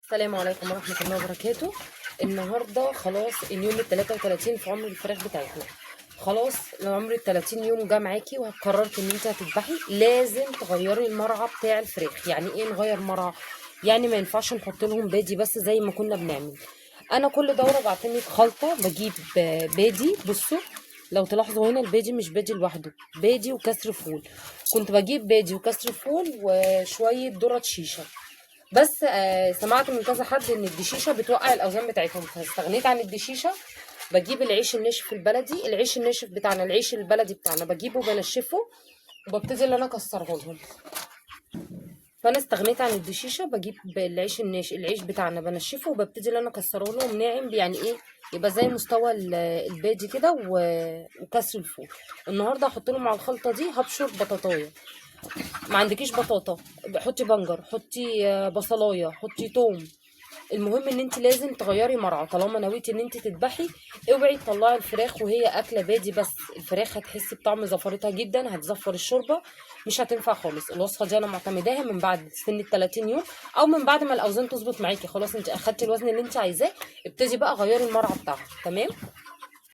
السلام عليكم ورحمة الله وبركاته. النهاردة خلاص اليوم ال33 في عمر الفراخ بتاعتنا. خلاص لو عمر ال30 يوم جه معاكي وقررت ان انت هتذبحي، لازم تغيري المرعى بتاع الفراخ. يعني ايه نغير مرعى؟ يعني ما ينفعش نحط لهم بادي بس زي ما كنا بنعمل. انا كل دورة بعتمد خلطة، بجيب بادي. بصوا لو تلاحظوا هنا البادي مش بادي لوحده، بادي وكسر فول. كنت بجيب بادي وكسر فول وشوية ذرة شيشة. بس سمعت من كذا حد ان الدشيشه بتوقع الاوزان بتاعتهم، فاستغنيت عن الدشيشه. بجيب العيش الناشف البلدي، العيش الناشف بتاعنا، العيش البلدي بتاعنا بجيبه بنشفه وببتدي ان انا اكسره لهم. فانا استغنيت عن الدشيشه، بجيب العيش الناشف، العيش بتاعنا بنشفه وببتدي ان انا اكسره لهم ناعم. يعني ايه؟ يبقى زي مستوى البادي كده وكسر الفول. النهارده هحط لهم على الخلطه دي هبشر بطاطايه. ما عندكيش بطاطا حطي بنجر، حطي بصلايه، حطي توم. المهم ان انت لازم تغيري مرعى. طالما نويتي ان انت تذبحي، اوعي تطلعي الفراخ وهي اكله بادي بس. الفراخ هتحسي بطعم زفرتها جدا، هتزفر الشوربه، مش هتنفع خالص. الوصفه دي انا معتمداها من بعد سن ال30 يوم، او من بعد ما الاوزان تظبط معاكي. خلاص انت اخدتي الوزن اللي انت عايزاه، ابتدي بقى غيري المرعى بتاعها. تمام.